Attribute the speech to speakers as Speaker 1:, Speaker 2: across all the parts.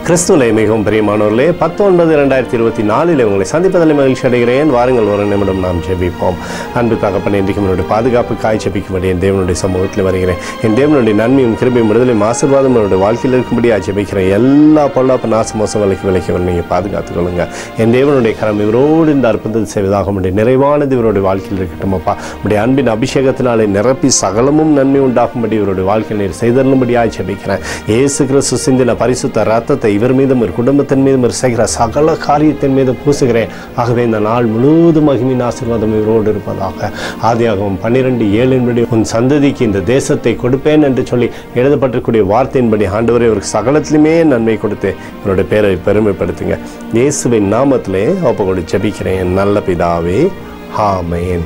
Speaker 1: கிறிஸ்துவிலே மிகவும் பிரியமானவர்களே, 10/9/2024 உங்களை சந்திப்பதில் மகிழ்ச்சி அடைகிறேன். வாருங்கள், ஒரு நிமிடம் நாம் ஜெபிப்போம். அன்பு தகப்பனே, இன்றைக்கு என்னுடைய பாதுகாப்புக்காய் ஜெபிக்கும்படி என் தேவனுடைய சமூகத்தில் வருகிறேன். என் தேவனுடைய நன்மையும் கிருபையும் விடுதலையும் ஆசீர்வாதம் என்னுடைய வாழ்க்கையில் இருக்கும்படியாக ஜெபிக்கிறேன். எல்லா பொல்லாப்பு நாச மோசம் விலைக்கு நீங்கள் பாதுகாத்துக் கொள்ளுங்க. என் தேவனுடைய கரம் இவரோடு இந்த அற்புதத்தை செய்வதாக முடியும். நிறைவானது இவருடைய வாழ்க்கையில் இருக்கட்டும். அப்பா, உடைய அன்பின் அபிஷேகத்தினாலே நிரப்பி சகலமும் நன்மை உண்டாகும்படி இவருடைய வாழ்க்கையில் நீர் செய்தருளும்படியாக ஜெபிக்கிறேன். இயேசு கிறிஸ்து சிந்தின பரிசுத்த ரத்தத்தை இவர் மீதும் ஒரு குடும்பத்தின் மீதும் செய்கிற சகல காரியத்தின் மீது பூசுகிறேன். ஆகவே இந்த நாள் முழுவதும் மகிமையின் ஆசீர்வாதம் இவரோடு இருப்பதாக. ஆதியாகமம் 12:7 உன் சந்ததிக்கு இந்த தேசத்தை கொடுப்பேன் என்று சொல்லி எழுதப்பட்டிருக்கூடிய வார்த்தையின்படி ஆண்டவரே இவருக்கு சகலத்திலுமே நன்மை கொடுத்து இவருடைய பேரை பெருமைப்படுத்துங்க. இயேசுவின் நாமத்திலே ஒப்புக்கொண்டு ஜெபிக்கிறேன் நல்ல பிதாவே, ஆமென்.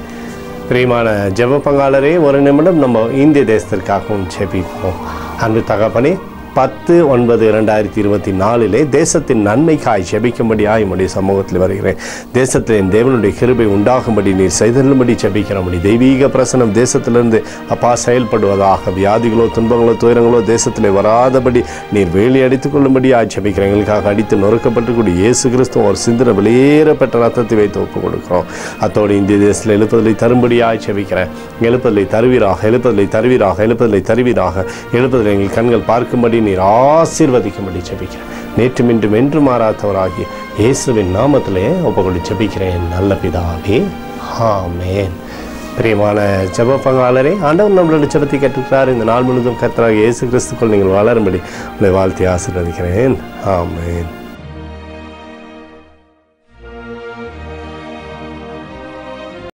Speaker 1: பிரியமான ஜெப பங்காளரே, ஒரு நிமிடம் நம்ம இந்திய தேசத்திற்காகவும் ஜெபிப்போம். அன்பு தகப்பனே, 10/9/2024 தேசத்தின் நன்மைக்காய் ஜெபிக்கும்படியாக என்னுடைய சமூகத்தில் வருகிறேன். தேசத்தில் என் தேவனுடைய கிருபை உண்டாகும்படி நீர் செய்தருளும்படி ஜெபிக்கிறபடி தெய்வீக பிரசனம் தேசத்திலிருந்து அப்பா செயல்படுவதாக. வியாதிகளோ துன்பங்களோ துயரங்களோ தேசத்தில் வராதபடி நீர் வேலி அடித்துக் கொள்ளும்படியாக ஜெபிக்கிறேன். எங்களுக்காக அடித்து நொறுக்கப்பட்டிருக்கூடிய இயேசு கிறிஸ்துவ ஒரு சிந்தனை வெளியேறப்பட்ட ரத்தத்தை வைத்து ஒப்புக் கொடுக்கிறோம். அத்தோடு இந்திய தேசத்தில் எழுப்புதலை தரும்படியாக ஜெபிக்கிறேன். எழுப்புதலை தருவீராக, எழுப்புதலை தருவீராக, எழுப்புதலை தருவீராக. எழுப்புதலை எங்கள் கண்கள் பார்க்கும்படி நீர் ஆசீர்வதிக்கும்படி ஜெபிக்கிறேன். நேற்றும் இன்றும் என்று மாறாதவராகிய இயேசுவின் நாமத்திலே ஒப்புக்கொண்டு ஜெபிக்கிறேன் நல்ல பிதாவே, ஆமென். பிரியமான ஜெப பங்காளரே, ஆண்டவர் நம்மளோட ஜெபத்தை கேட்டுக்கிறார். இந்த நாள் முழுவதும் கர்த்தராகிய இயேசு கிறிஸ்துக்குள் நீங்கள் வளரும்படி உங்களை வாழ்த்தி ஆசீர்வதிக்கிறேன். ஆமென்.